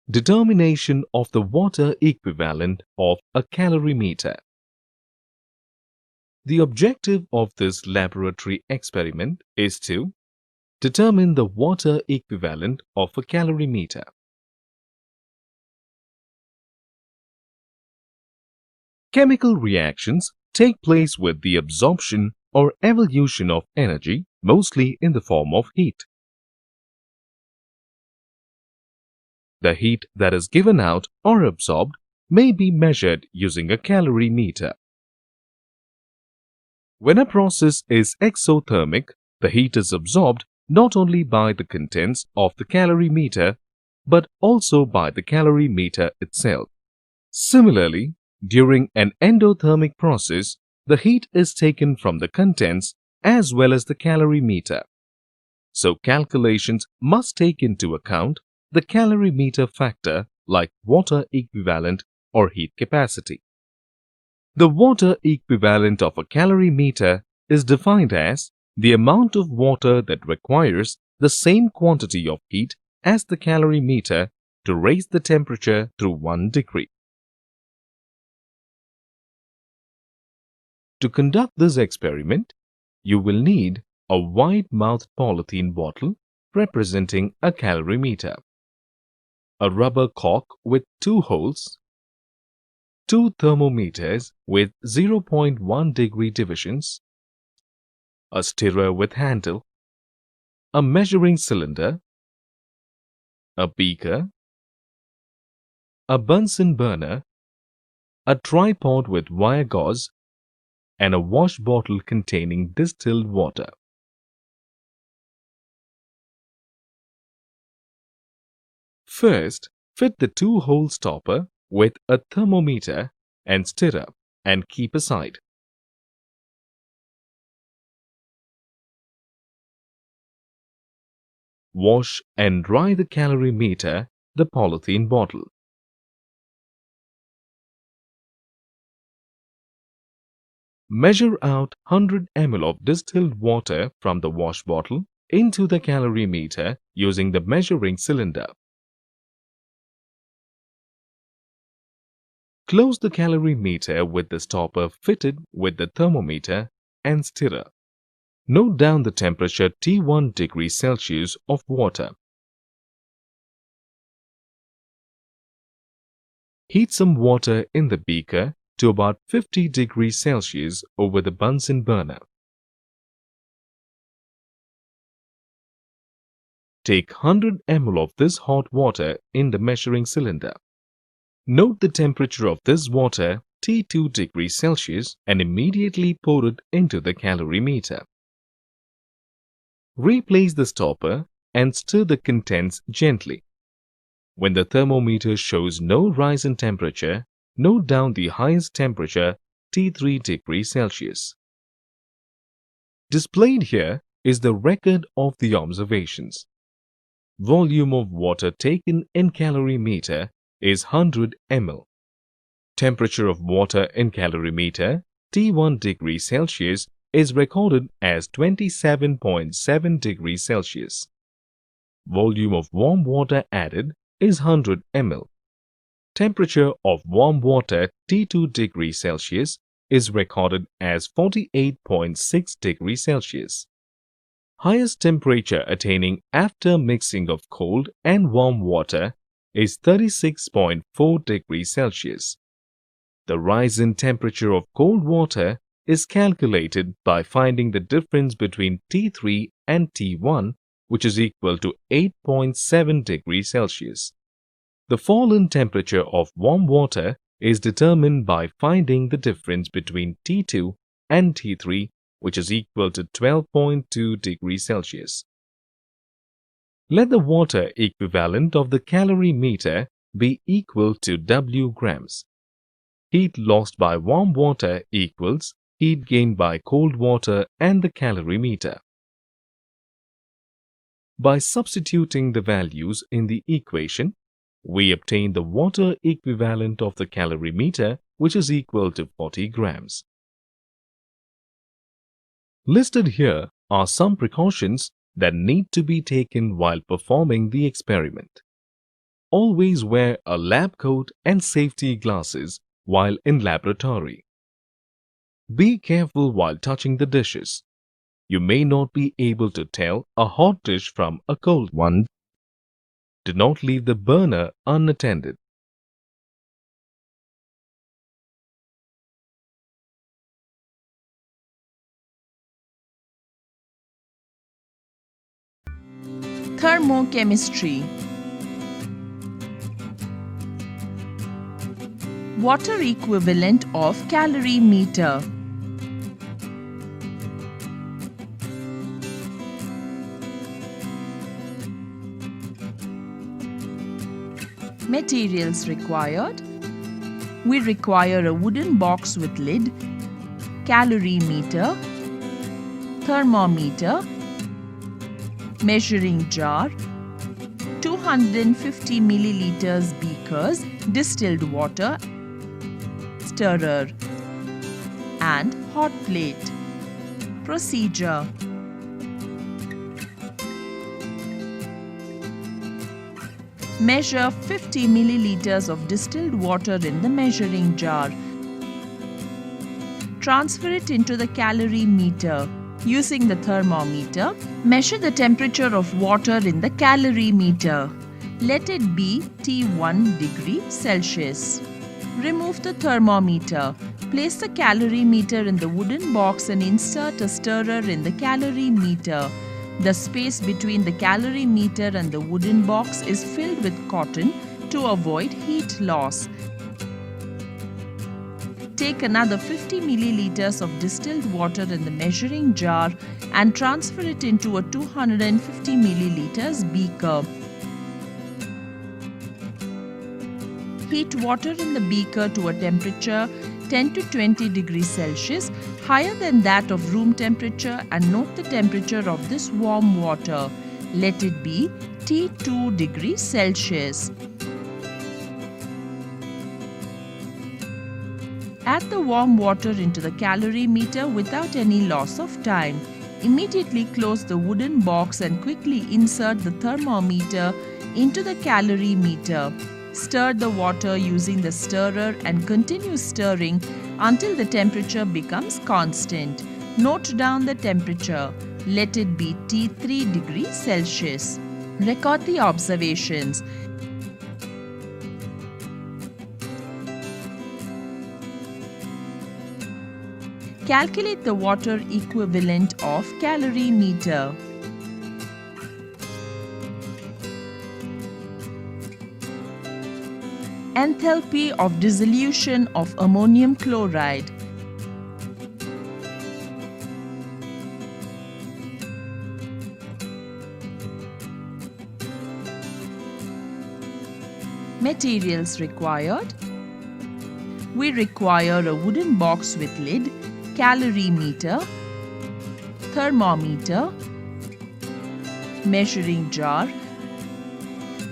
Determination of the water equivalent of a calorimeter. The objective of this laboratory experiment is to determine the water equivalent of a calorimeter. Chemical reactions take place with the absorption or evolution of energy, mostly in the form of heat. The heat that is given out or absorbed may be measured using a calorimeter. When a process is exothermic, the heat is absorbed not only by the contents of the calorimeter but also by the calorimeter itself. Similarly, during an endothermic process, the heat is taken from the contents as well as the calorimeter. So calculations must take into account the calorimeter factor like water equivalent or heat capacity. The water equivalent of a calorimeter is defined as the amount of water that requires the same quantity of heat as the calorimeter to raise the temperature through 1 degree. To conduct this experiment, you will need a wide-mouthed polythene bottle representing a calorimeter, a rubber cork with 2 holes, 2 thermometers with 0.1 degree divisions, a stirrer with handle, a measuring cylinder, a beaker, a Bunsen burner, a tripod with wire gauze, and a wash bottle containing distilled water. First, fit the 2-hole stopper with a thermometer and stirrer and keep aside. Wash and dry the calorimeter, the polythene bottle. Measure out 100 ml of distilled water from the wash bottle into the calorimeter using the measuring cylinder. Close the calorimeter with the stopper fitted with the thermometer and stirrer. Note down the temperature T1 degrees Celsius of water. Heat some water in the beaker to about 50 degrees Celsius over the Bunsen burner. Take 100 ml of this hot water in the measuring cylinder. Note the temperature of this water T2 degrees Celsius and immediately pour it into the calorimeter. Replace the stopper and stir the contents gently. When the thermometer shows no rise in temperature, note down the highest temperature T3 degrees Celsius. Displayed here is the record of the observations. Volume of water taken in calorimeter is 100 ml. Temperature of water in calorimeter T1 degrees Celsius is recorded as 27.7 degrees Celsius. Volume of warm water added is 100 ml. Temperature of warm water T2 degrees Celsius is recorded as 48.6 degrees Celsius. Highest temperature attaining after mixing of cold and warm water is 36.4 degrees Celsius. The rise in temperature of cold water is calculated by finding the difference between T3 and T1, which is equal to 8.7 degrees Celsius. The fall in temperature of warm water is determined by finding the difference between T2 and T3, which is equal to 12.2 degrees Celsius. Let the water equivalent of the calorimeter be equal to W grams. Heat lost by warm water equals heat gained by cold water and the calorimeter. By substituting the values in the equation, we obtain the water equivalent of the calorimeter, which is equal to 40 grams. Listed here are some precautions that need to be taken while performing the experiment. always wear a lab coat and safety glasses while in laboratory. Be careful while touching the dishes. You may not be able to tell a hot dish from a cold one. Do not leave the burner unattended. Thermochemistry. Water equivalent of calorimeter. Materials required. We require a wooden box with lid, calorimeter, thermometer, measuring jar, 250 milliliters beakers, distilled water, stirrer, and hot plate. Procedure. Measure 50 milliliters of distilled water in the measuring jar. Transfer it into the calorimeter. Using the thermometer, measure the temperature of water in the calorimeter. Let it be T1 degree Celsius. Remove the thermometer. Place the calorimeter in the wooden box and insert a stirrer in the calorimeter. The space between the calorimeter and the wooden box is filled with cotton to avoid heat loss. Take another 50 milliliters of distilled water in the measuring jar and transfer it into a 250 milliliters beaker. Heat water in the beaker to a temperature 10 to 20 degrees Celsius, higher than that of room temperature, and note the temperature of this warm water. Let it be T2 degrees Celsius. Add the warm water into the calorimeter without any loss of time. Immediately close the wooden box and quickly insert the thermometer into the calorimeter. Stir the water using the stirrer and continue stirring until the temperature becomes constant. Note down the temperature. Let it be T3 degrees Celsius. Record the observations. Calculate the water equivalent of calorimeter. Enthalpy of dissolution of ammonium chloride. Materials required. We require a wooden box with lid, calorimeter, thermometer, measuring jar,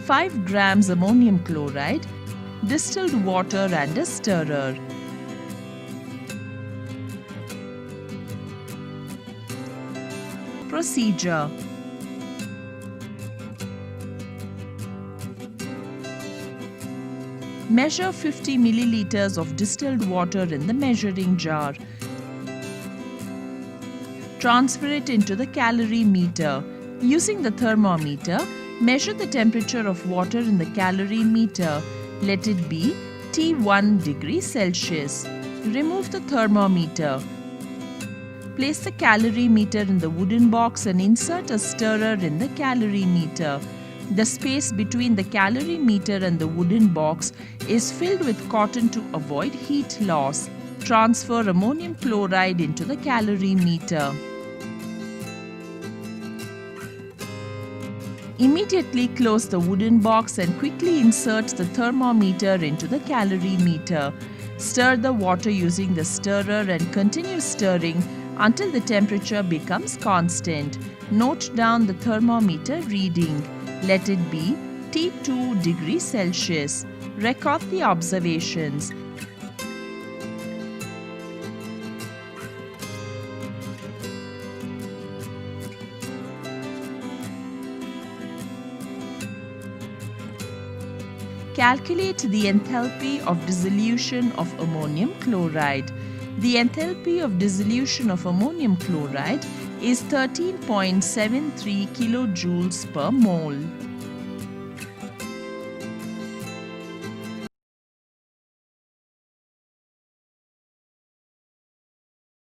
5 grams ammonium chloride, distilled water and a stirrer. Procedure. Measure 50 milliliters of distilled water in the measuring jar. Transfer it into the calorimeter. Using the thermometer, measure the temperature of water in the calorimeter. Let it be T1 degrees Celsius. Remove the thermometer. Place the calorimeter in the wooden box and insert a stirrer in the calorimeter. The space between the calorimeter and the wooden box is filled with cotton to avoid heat loss. Transfer ammonium chloride into the calorimeter. Immediately close the wooden box and quickly insert the thermometer into the calorimeter. Stir the water using the stirrer and continue stirring until the temperature becomes constant. Note down the thermometer reading. Let it be T2 degrees Celsius. Record the observations. Calculate the enthalpy of dissolution of ammonium chloride. The enthalpy of dissolution of ammonium chloride is 13.73 kilojoules per mole.